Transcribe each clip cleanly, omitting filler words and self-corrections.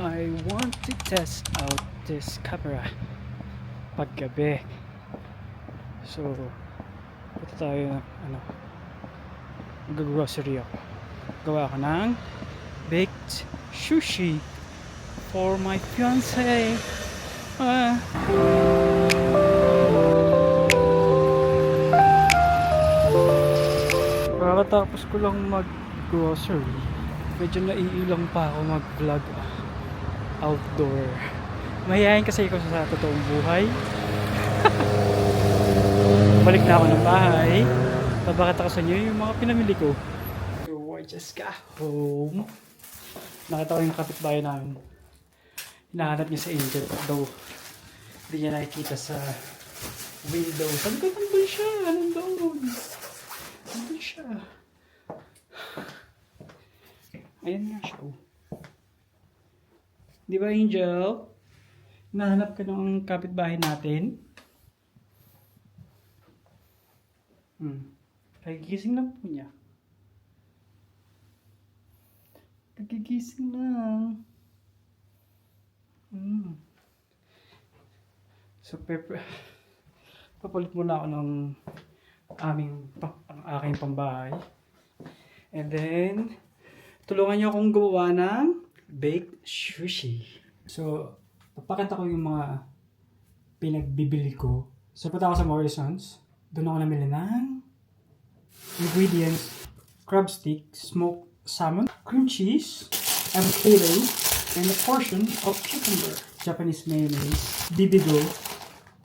I want to test out this camera paggabi. So, punta tayo ng mag-grocery ako. Gawa ako ng baked sushi for my fiancé. Kakatapos ko lang mag-grocery. Medyo naiilang pa ako mag-vlog outdoor. Mahihayin kasi ako sa totoong buhay. Balik na ako ng bahay. Babakita ko sa inyo yung mga pinamili ko. So I just got home. Nakita ko yung kapitbahay namin. Hinahanap niya sa Angel. Though hindi niya nakikita sa window. Sabi ko, nandun siya. Nandun siya. Ayan nga siya. Di ba, Angel? Nahanap ka ng kapitbahay natin? Kagigising lang po niya. Kagigising lang. So, papalit muna ako ng aking pambahay. And then, tulungan niyo akong gumawa ng baked sushi. So, papakita ko yung mga pinagbibili ko. So, punta ako sa Morrisons. Doon ako namili ng ingredients: crab stick, smoked salmon, cream cheese, avocado, and a portion of cucumber. Japanese mayonnaise, bibigo.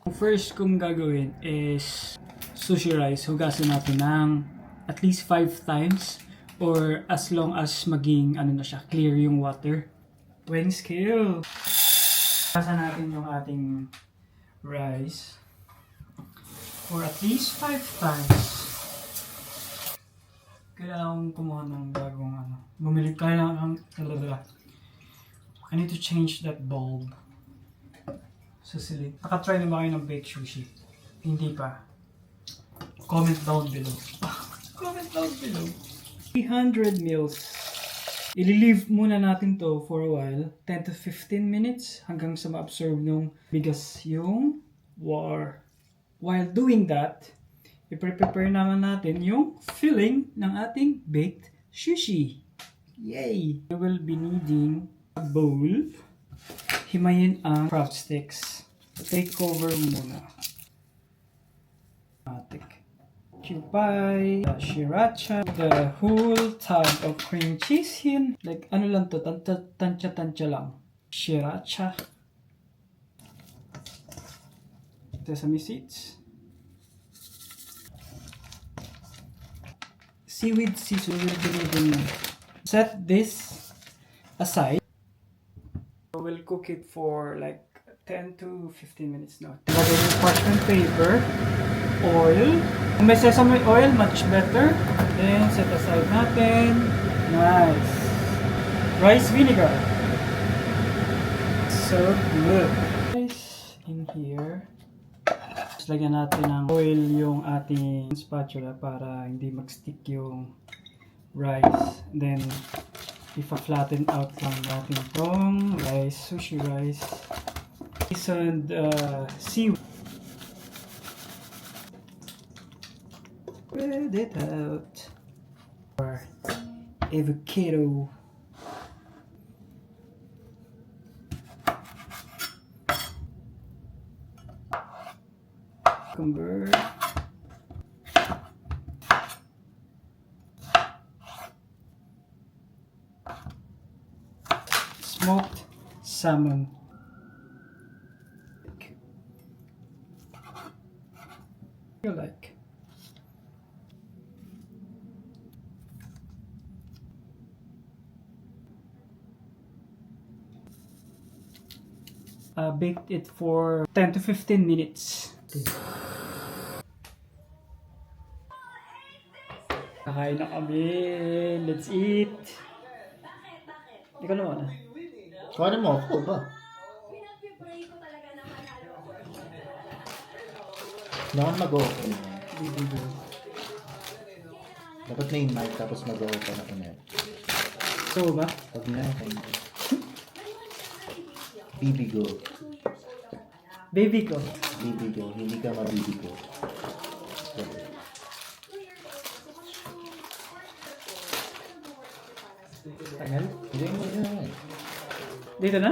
Ang first kong gagawin is sushi rice. Hugasin natin ng at least 5 times or as long as maging clear yung water. Weighing scale. Hugasan natin yung ating rice for at least 5 times. Kailangan kumuha ng bagong bumili ka ng I need to change that bulb sa silid. Nakatry na ba kayo ng baked sushi? Hindi pa. Comment down below. Comment down below. 300 mils. I-leave muna natin to for a while. 10 to 15 minutes hanggang sa ma-absorb nung bigas yung water. While doing that, i-prepare naman natin yung filling ng ating baked sushi. Yay! I will be needing a bowl. Himayin ang crab sticks. Take over muna. Cupay, sriracha, the whole tub of cream cheese here. Like, lang to, tansya lang. Sriracha. Sesame seeds. Seaweed seeds, we will be set this aside. We'll cook it for like 10 to 15 minutes now. Lagay yung parchment paper, oil. Kung may sesame oil, much better. Then, set aside natin. Nice. Rice vinegar. So good. Rice in here. Just lagyan natin ng oil yung ating spatula para hindi mag-stick yung rice. Then, ipa-flatten out lang natin tong rice, sushi rice. Seasoned seaweed. Spread it out. Or avocado. Cucumber. Smoked salmon. You like. Baked it for 10 to 15 minutes. Kakain na kami. Let's eat. Ikaw naman. Kuhanin mo ako ba? Naman mag-open. Dapat may mic tapos mag-open ako na. So ba? Pag na ako. Bibigo. Baby ko. Bibigo. Hindi ka mabibigo. Tagal. Hindi mo yan. Dito na?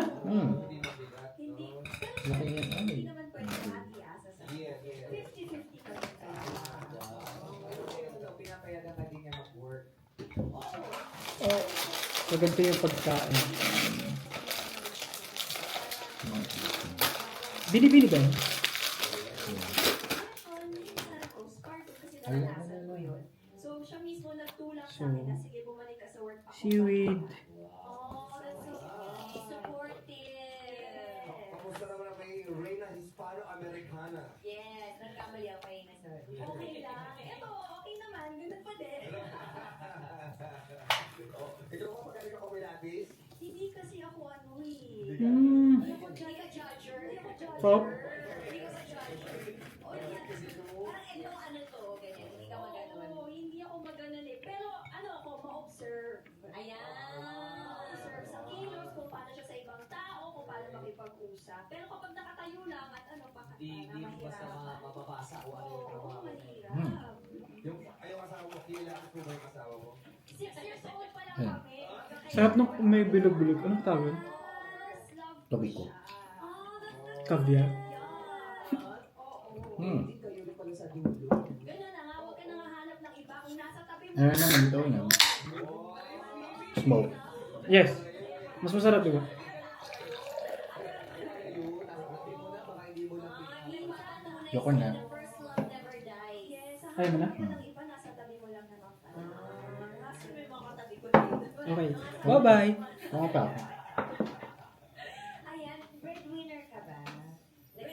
Laki yan. Ay. Oh, so ganito yung pagkain. Bili-bili ba yun? So, siya mismo nagtulak So, sa akin na sige, bumalik ka sa work ako. Seaweed. Oh, that's so supportive. Kamusta naman ang may Reyna Hispano-Americana? Yes, nagkamali ako kayo na sir. Okay lang. Eto, okay naman. Ganun pa din. Ikaw ba magaling ka kumilatis? Hindi kasi ako ano eh. Hmm. Hindi ako judger. Hindi ako judger. So? Hindi ako sa judger. O, yan. Parang ito ano to, ganyan. Hindi ka maganon. Oo, hindi ako maganon eh. Pero ano ako, ma-observe. Ayan. Observe sa kilos, kung paano siya sa ibang tao, kung paano makipag-usap. Pero kapag nakatayo lang at ano, Di basta mapapasa o ano yung Oo, trabaho. mahirap. Yung asawa mo, kilatis mo ba yung asawa mo? 6 years old pa lang kami. Sarap nung may bilog-bilog. Anong tawag? Tabi ko. Caviar. Ganun na nga, huwag ka nang hahanap ng iba. Kung nasa tabi mo, Ano naman ito na? Smoke. Yes. Mas masarap, di ba? Yoko na. the first love never dies. Yes, Ayaw mo na? ng iba, nasa tabi mo lang naman. Kasi may mga katabi ko dito. Okay. Bye-bye. Tama pa. Ayan, breadwinner ka ba? Or